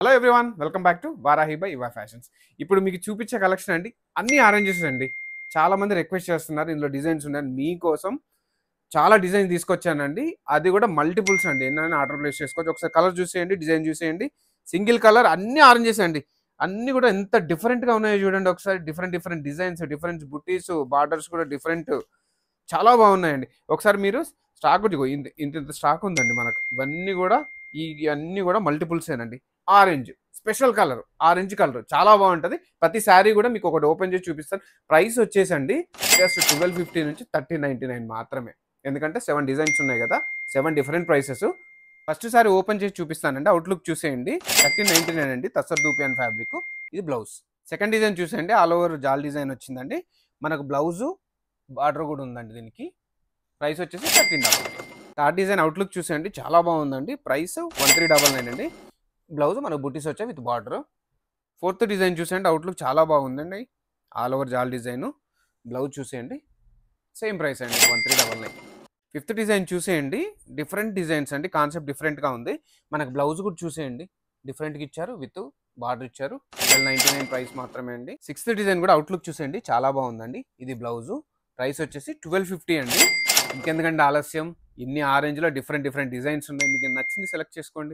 Hello everyone, welcome back to Varahi by ఇవా fashions. ఇప్పుడు మీకు చూపించే కలెక్షన్ అండి అన్ని ఆరెంజెస్ అండి. చాలా మంది రిక్వెస్ట్ చేస్తున్నారు, ఇందులో డిజైన్స్ ఉన్నాయి. మీకోసం చాలా డిజైన్ తీసుకొచ్చానండి. అది కూడా మల్టిపుల్స్ అండి. ఎన్నైనా ఆర్డర్ ప్లేస్ చేసుకోవచ్చు. ఒకసారి కలర్ చూసేయండి, డిజైన్ చూసేయండి. సింగిల్ కలర్ అన్ని ఆరెంజెస్ అండి. అన్ని కూడా ఎంత డిఫరెంట్గా ఉన్నాయో చూడండి ఒకసారి. డిఫరెంట్ డిఫరెంట్ డిజైన్స్, డిఫరెంట్ బుటీస్, బార్డర్స్ కూడా డిఫరెంట్, చాలా బాగున్నాయండి. ఒకసారి మీరు స్టాక్ ఇంత ఇంత స్టాక్ ఉందండి మనకు. ఇవన్నీ కూడా అన్నీ కూడా మల్టిపుల్సేనండి. Orange special colour, orange colour చాలా బాగుంటుంది. ప్రతి శారీ కూడా మీకు ఒకటి ఓపెన్ చేసి చూపిస్తాను. ప్రైస్ వచ్చేసండి జస్ట్ 1250 నుంచి 1399 మాత్రమే. ఎందుకంటే 7 డిజైన్స్ ఉన్నాయి కదా, 7 డిఫరెంట్ ప్రైసెస్. ఫస్ట్ సారి ఓపెన్ చేసి చూపిస్తానండి. అవుట్లుక్ చూసేయండి. 1399 అండి, తస్సర్ దూపియాన్ ఫ్యాబ్రిక్. ఇది బ్లౌజ్. సెకండ్ డిజైన్ చూసేయండి. ఆల్ ఓవర్ జాల్ డిజైన్ వచ్చిందండి. మనకు బ్లౌజు బార్డర్ కూడా ఉందండి. దీనికి ప్రైస్ వచ్చేసి 1399. థర్డ్ డిజైన్ అవుట్లుక్ చూసేయండి, చాలా బాగుందండి. ప్రైస్ 1399 అండి. బ్లౌజ్ మనకు బుటీస్ వచ్చాయి విత్ బార్డర్. ఫోర్త్ డిజైన్ చూసేయండి. అవుట్లుక్ చాలా బాగుందండి. ఆల్ ఓవర్ జాల్ డిజైన్. బ్లౌజ్ చూసేయండి, సేమ్ ప్రైస్ అండి 1399. ఫిఫ్త్ డిజైన్ చూసేయండి. డిఫరెంట్ డిజైన్స్ అండి, కాన్సెప్ట్ డిఫరెంట్గా ఉంది. మనకు బ్లౌజ్ కూడా చూసేయండి, డిఫరెంట్గా ఇచ్చారు, విత్ బార్డర్ ఇచ్చారు. 1299 ప్రైస్ మాత్రమే అండి. సిక్స్త్ డిజైన్ కూడా అవుట్లుక్ చూసేయండి, చాలా బాగుందండి. ఇది బ్లౌజు. ప్రైస్ వచ్చేసి 1250 అండి. ఇంకెందుకంటే ఆలస్యం, ఇన్ని ఆరెంజ్లో డిఫరెంట్ డిఫరెంట్ డిజైన్స్ ఉన్నాయి. మీకు నచ్చింది సెలెక్ట్ చేసుకోండి.